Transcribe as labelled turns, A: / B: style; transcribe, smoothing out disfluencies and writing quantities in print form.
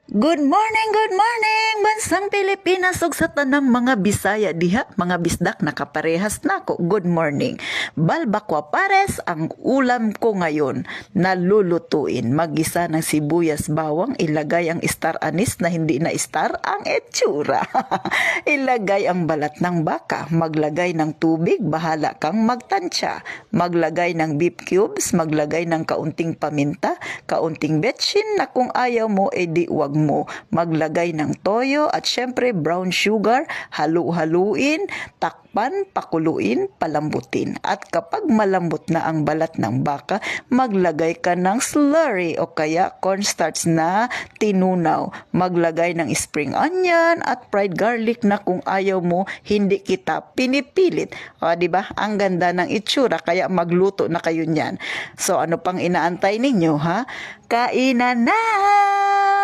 A: Good morning, bansang Pilipinas ug sa tanang mga Bisaya diha, mga bisdak nakaparehas nako. Good morning. Balbakwa pares ang ulam ko ngayon. Nalulutuin, magisa ng sibuyas bawang, ilagay ang star anise na hindi na star ang etsura. Ilagay ang balat ng baka, maglagay ng tubig, bahala kang magtansya. Maglagay ng beef cubes, maglagay ng kaunting paminta, kaunting betchin na kung ayaw mo edi wag mo. Maglagay ng toyo at syempre brown sugar, halu-haluin, takpan, pakuluin, palambutin. At kapag malambot na ang balat ng baka, maglagay ka ng slurry o kaya cornstarch na tinunaw. Maglagay ng spring onion at fried garlic na kung ayaw mo, hindi kita pinipilit. O, diba? Ang ganda ng itsura, kaya magluto na kayo niyan. So, ano pang inaantay ninyo, ha? Kainan na!